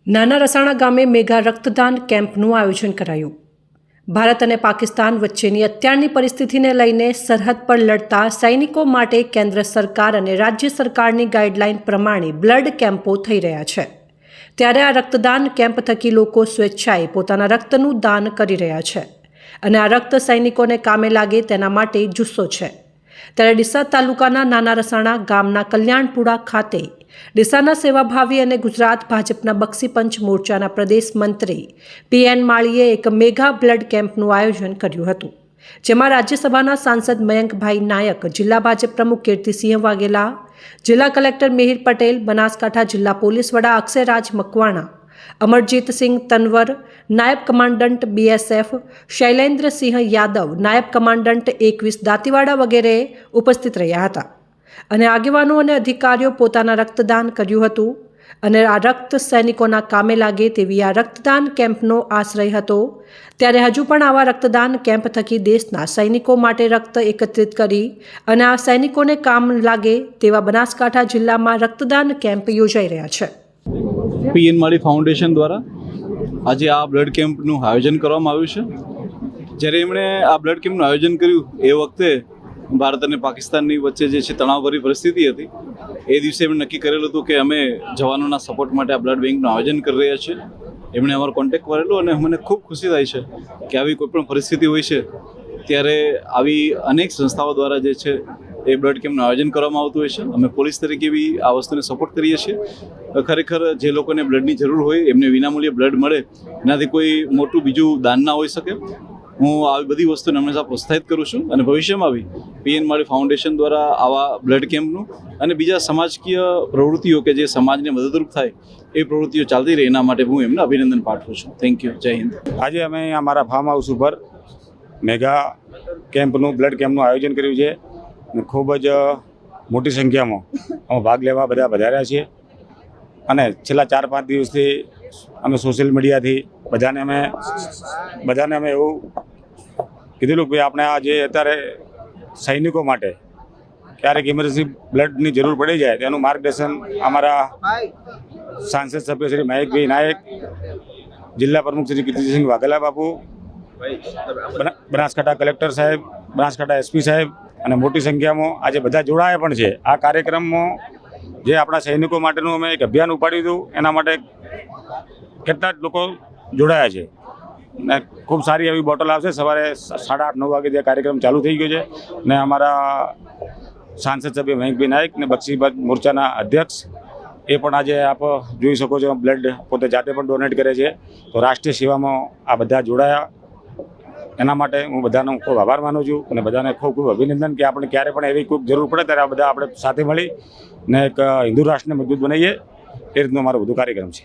નાના રસાણા ગામે મેગા રક્તદાન કેમ્પનું આયોજન કરાયું। ભારત અને પાકિસ્તાન વચ્ચેની અત્યારની પરિસ્થિતિને લઈને સરહદ પર લડતા સૈનિકો માટે કેન્દ્ર સરકાર અને રાજ્ય સરકારની ગાઈડલાઈન પ્રમાણે બ્લડ કેમ્પો થઈ રહ્યા છે। ત્યારે આ રક્તદાન કેમ્પ થકી લોકો સ્વેચ્છાએ પોતાના રક્તનું દાન કરી રહ્યા છે અને આ રક્ત સૈનિકોને કામે લાગે તેના માટે જુસ્સો છે। ત્યારે ડીસા તાલુકાના નાના રસાણા ગામના કલ્યાણપુરા ખાતે ડીસાના સેવાભાવી અને ગુજરાત ભાજપના બક્ષીપંચ મોરચાના પ્રદેશ મંત્રી PN માળીએ એક મેગા બ્લડ કેમ્પનું આયોજન કર્યું હતું, જેમાં રાજ્યસભાના સાંસદ મયંકભાઈ નાયક, જિલ્લા ભાજપ પ્રમુખ કીર્તિસિંહ વાઘેલા, જિલ્લા કલેક્ટર મિહિર પટેલ, બનાસકાંઠા જિલ્લા પોલીસ વડા અક્ષયરાજ મકવાણા, અમરજીતસિંહ તનવર, નાયબ કમાન્ડન્ટ BSF શૈલેન્દ્રસિંહ યાદવ, નાયબ કમાન્ડન્ટ 21 દાંતીવાડા વગેરે ઉપસ્થિત રહ્યા હતા અને આગેવાનો અને અધિકારીઓ પોતાના રક્તદાન કર્યું હતું અને આ રક્ત સૈનિકોના કામે લાગે તેવી આ રક્તદાન કેમ્પનો આશ્રય હતો। ત્યારે હજુ પણ આવા રક્તદાન કેમ્પ થકી દેશના સૈનિકો માટે રક્ત એકત્રિત કરી અને આ સૈનિકોને કામ લાગે તેવા બનાસકાંઠા જિલ્લામાં રક્તદાન કેમ્પ યોજાઈ રહ્યા છે। PN માળી ફાઉન્ડેશન દ્વારા આજે આ બ્લડ કેમ્પનું આયોજન કરવામાં આવ્યું છે। જ્યારે એમણે આ બ્લડ કેમ્પનું આયોજન કર્યું એ વખતે ભારત અને પાકિસ્તાનની વચ્ચે જે છે તણાવભરી પરિસ્થિતિ હતી, એ દિવસે એમણે નક્કી કરેલું હતું કે અમે જવાનોના સપોર્ટ માટે આ બ્લડ બેંકનું આયોજન કરી રહ્યા છીએ। એમણે અમારો કોન્ટેક્ટ કરેલો અને મને ખૂબ ખુશી થાય છે કે આવી કોઈ પણ પરિસ્થિતિ હોય છે ત્યારે આવી અનેક સંસ્થાઓ દ્વારા જે છે એ બ્લડ કેમ્પનું આયોજન કરવામાં આવતું હોય છે। અમે પોલીસ તરીકે બી આ વસ્તુને સપોર્ટ કરીએ છીએ। ખરેખર જે લોકોને બ્લડની જરૂર હોય એમને વિનામૂલ્યે બ્લડ મળે, એનાથી કોઈ મોટું બીજું દાન ના હોઈ શકે। હું આવી બધી વસ્તુને હંમેશા પ્રોત્સાહિત કરું છું અને ભવિષ્યમાં બી PN માળી ફાઉન્ડેશન દ્વારા આવા બ્લડ કેમ્પનું અને બીજા સમાજકીય પ્રવૃત્તિઓ કે જે સમાજને મદદરૂપ થાય એ પ્રવૃત્તિઓ ચાલતી રહે એના માટે હું એમને અભિનંદન પાઠવું છું। Thank you. જય હિન્દ। આજે અમે અમારા ફાર્મ હાઉસ ઉપર મેગા કેમ્પનું બ્લડ કેમ્પનું આયોજન કર્યું છે અને ખૂબ જ મોટી સંખ્યામાં અમે ભાગ લેવા બધા વધાર્યા છીએ અને છેલ્લા 4-5 દિવસથી અમે સોશિયલ મીડિયાથી બધાને અમે એવું કીધેલું કે આપણે આ જે અત્યારે સૈનિકો માટે ક્યારેક ઇમરજન્સી બ્લડની જરૂર પડી જાય તેનું માર્ગદર્શન અમારા સાંસદ સભ્ય શ્રી મયંકભાઈ નાયક, જિલ્લા પ્રમુખ શ્રી કીર્તિસિંહ વાઘેલા બાપુ, બનાસકાંઠા કલેક્ટર સાહેબ, બનાસકાંઠા SP સાહેબ અને મોટી સંખ્યામાં આજે બધા જોડાયા પણ છે। આ કાર્યક્રમમાં જે આપણા સૈનિકો માટેનું અમે એક અભિયાન ઉપાડ્યું હતું એના માટે કેટલા જ લોકો જોડાયા છે ને ખૂબ સારી એવી બોટલ આવશે। સવારે 8:30-9 વાગે જે કાર્યક્રમ ચાલુ થઈ ગયો છે ને અમારા સાંસદ સભ્ય મયંકભાઈ નાયક ને બક્ષીપંચ મોરચાના અધ્યક્ષ એ પણ આજે આપ જોઈ શકો છો, બ્લડ પોતે જાતે પણ ડોનેટ કરે છે। તો રાષ્ટ્રીય સેવામાં આ બધા જોડાયા એના માટે હું બધાનો ખૂબ આભાર માનું છું અને બધાને ખૂબ ખૂબ અભિનંદન કે આપણે ક્યારે પણ એવી કોઈ જરૂર પડે ત્યારે આ બધા આપણે સાથે મળી ને એક હિન્દુ રાષ્ટ્રને મજબૂત બનાવીએ, એ રીતનો અમારો બધો કાર્યક્રમ છે।